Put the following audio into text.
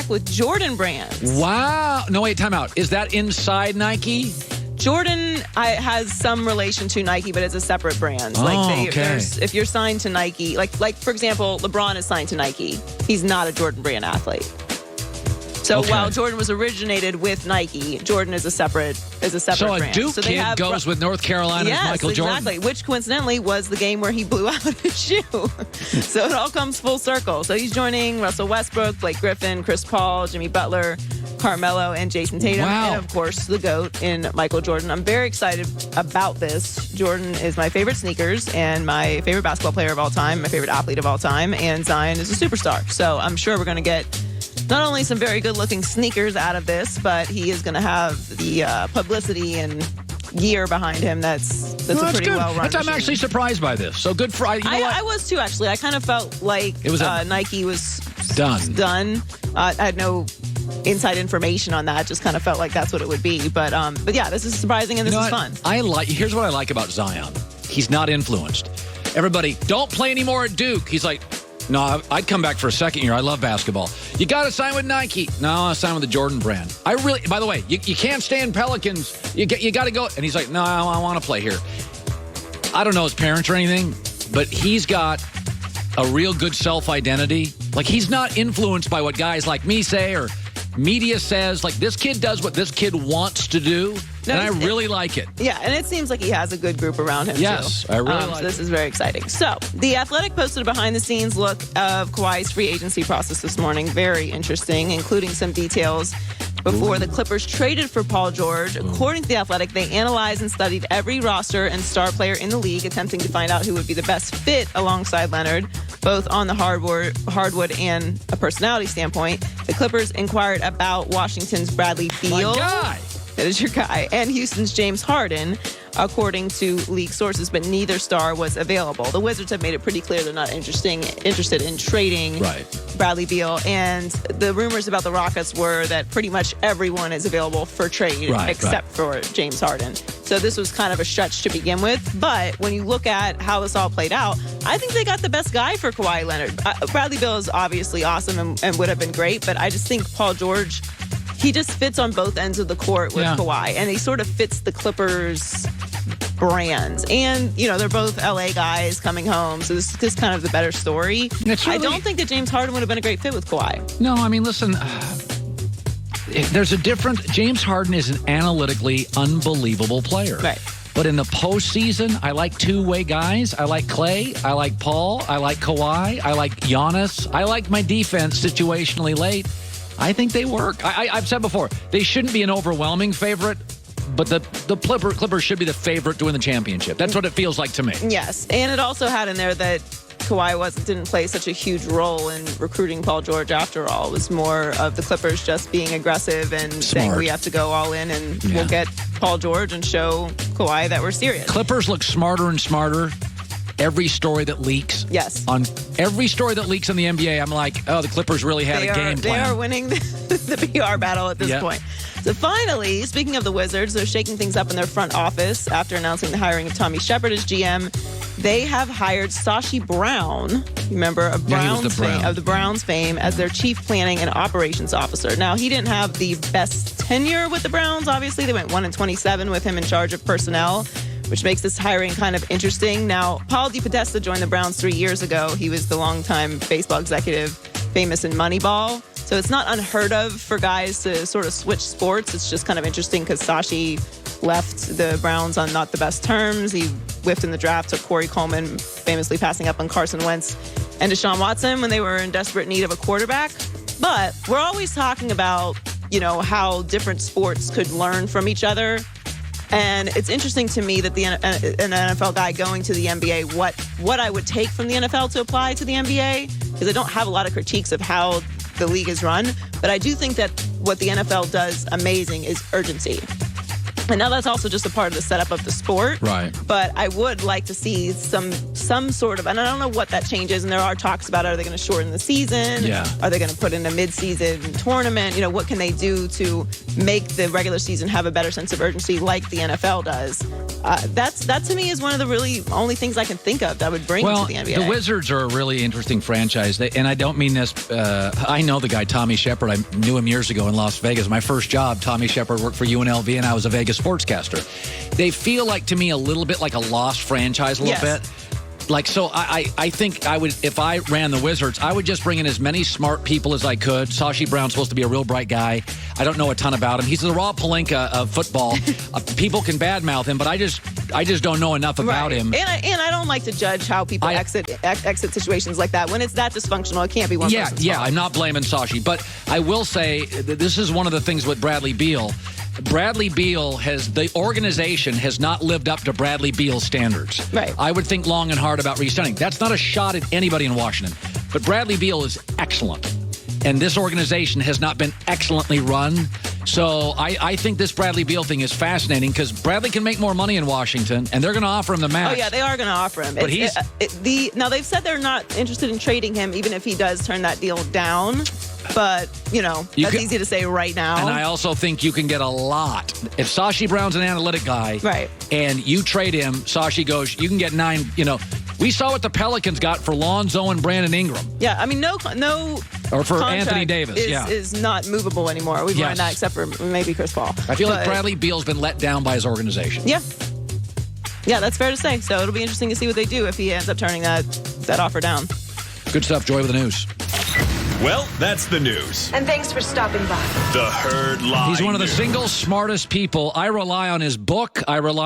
back with Jordan brands. Wow. No, wait, time out. Is that inside Nike? Jordan has some relation to Nike, but it's a separate brand. Okay. If you're signed to Nike, like for example, LeBron is signed to Nike. He's not a Jordan brand athlete. So while Jordan was originated with Nike, Jordan is a separate brand. So a Duke kid goes with North Carolina's Michael Jordan. Exactly, which coincidentally was the game where he blew out his shoe. So it all comes full circle. So he's joining Russell Westbrook, Blake Griffin, Chris Paul, Jimmy Butler, Carmelo, and Jason Tatum. Wow. And, of course, the GOAT in Michael Jordan. I'm very excited about this. Jordan is my favorite sneakers and my favorite basketball player of all time, my favorite athlete of all time, and Zion is a superstar. So I'm sure we're going to get not only some very good-looking sneakers out of this, but he is going to have the publicity and gear behind him that's a pretty well-run I'm actually surprised by this. So good for... I was too, actually. I kind of felt like it was Nike was done. I had no inside information on that. Just kind of felt like that's what it would be. But yeah, this is surprising and this is fun. Here's what I like about Zion. He's not influenced. Everybody, don't play anymore at Duke. He's like... No, I'd come back for a second year. I love basketball. You got to sign with Nike. No, I sign with the Jordan brand. By the way, you can't stay in Pelicans. You got to go. And he's like, no, I want to play here. I don't know his parents or anything, but he's got a real good self-identity. Like, he's not influenced by what guys like me say or media says. Like, this kid does what this kid wants to do. And I really like it. Yeah, and it seems like he has a good group around him, too. Yes, I really like it. This is very exciting. So, The Athletic posted a behind-the-scenes look of Kawhi's free agency process this morning. Very interesting, including some details before the Clippers traded for Paul George. According to The Athletic, they analyzed and studied every roster and star player in the league, attempting to find out who would be the best fit alongside Leonard, both on the hardwood and a personality standpoint. The Clippers inquired about Washington's Bradley Beal. My guy. That is your guy. And Houston's James Harden, according to league sources, but neither star was available. The Wizards have made it pretty clear they're not interested in trading Bradley Beal. And the rumors about the Rockets were that pretty much everyone is available for trade except for James Harden. So this was kind of a stretch to begin with. But when you look at how this all played out, I think they got the best guy for Kawhi Leonard. Bradley Beal is obviously awesome and would have been great, but I just think Paul George... he just fits on both ends of the court with Kawhi, and he sort of fits the Clippers brand. And, they're both LA guys coming home, so this is kind of the better story. I don't think that James Harden would have been a great fit with Kawhi. No, I mean, listen, there's a difference. James Harden is an analytically unbelievable player. Right. But in the postseason, I like two-way guys. I like Clay. I like Paul. I like Kawhi. I like Giannis. I like my defense situationally late. I think they work. I've said before, they shouldn't be an overwhelming favorite, but the Clippers should be the favorite to win the championship. That's what it feels like to me. Yes, and it also had in there that Kawhi didn't play such a huge role in recruiting Paul George after all. It was more of the Clippers just being aggressive and saying we have to go all in and we'll get Paul George and show Kawhi that we're serious. Clippers look smarter and smarter. Every story that leaks. Yes. On every story that leaks in the NBA, I'm like, oh, the Clippers really had a game plan. They are winning the PR battle at this point. So finally, speaking of the Wizards, they're shaking things up in their front office after announcing the hiring of Tommy Shepard as GM. They have hired Sashi Brown, remember, of the Browns fame, as their chief planning and operations officer. Now, he didn't have the best tenure with the Browns, obviously. They went 1-27 with him in charge of personnel, which makes this hiring kind of interesting. Now, Paul DePodesta joined the Browns 3 years ago. He was the longtime baseball executive, famous in Moneyball. So it's not unheard of for guys to sort of switch sports. It's just kind of interesting because Sashi left the Browns on not the best terms. He whiffed in the draft, took Corey Coleman, famously passing up on Carson Wentz and Deshaun Watson when they were in desperate need of a quarterback. But we're always talking about, how different sports could learn from each other. And it's interesting to me that an NFL guy going to the NBA, what I would take from the NFL to apply to the NBA, because I don't have a lot of critiques of how the league is run, but I do think that what the NFL does amazing is urgency. And now that's also just a part of the setup of the sport. Right. But I would like to see some sort of, and I don't know what that changes, and there are talks about, are they going to shorten the season? Yeah. Are they going to put in a mid-season tournament? You know, what can they do to make the regular season have a better sense of urgency like the NFL does? That to me is one of the really only things I can think of that would bring to the NBA. The Wizards are a really interesting franchise. And I don't mean this, I know the guy, Tommy Shepard. I knew him years ago in Las Vegas. My first job, Tommy Shepard worked for UNLV, and I was a Vegas sportscaster. They feel like to me a little bit like a lost franchise a little bit. Like, so I think I would, if I ran the Wizards, I would just bring in as many smart people as I could. Sashi Brown's supposed to be a real bright guy. I don't know a ton about him. He's the Rob Pelinka of football. People can badmouth him, but I just don't know enough about him. And I don't like to judge how people exit situations like that. When it's that dysfunctional, it can't be one person's fault. I'm not blaming Sashi. But I will say, this is one of the things with Bradley Beal. Bradley Beal the organization has not lived up to Bradley Beal's standards. Right. I would think long and hard about re-signing. That's not a shot at anybody in Washington. But Bradley Beal is excellent. And this organization has not been excellently run. So I think this Bradley Beal thing is fascinating because Bradley can make more money in Washington, and they're going to offer him the max. Oh, yeah, they are going to offer him. But now, they've said they're not interested in trading him, even if he does turn that deal down. But, that's easy to say right now. And I also think you can get a lot. If Sashi Brown's an analytic guy, right, and you trade him, Sashi goes, you can get 9, we saw what the Pelicans got for Lonzo and Brandon Ingram. Yeah, I mean, no or for Anthony Davis, is not movable anymore. We've learned that except for maybe Chris Paul. I feel like Bradley Beal's been let down by his organization. Yeah. Yeah, that's fair to say. So it'll be interesting to see what they do if he ends up turning that offer down. Good stuff, Joy, with the news. Well, that's the news. And thanks for stopping by. The Herd Live. He's one of the single smartest people. I rely on his book. I rely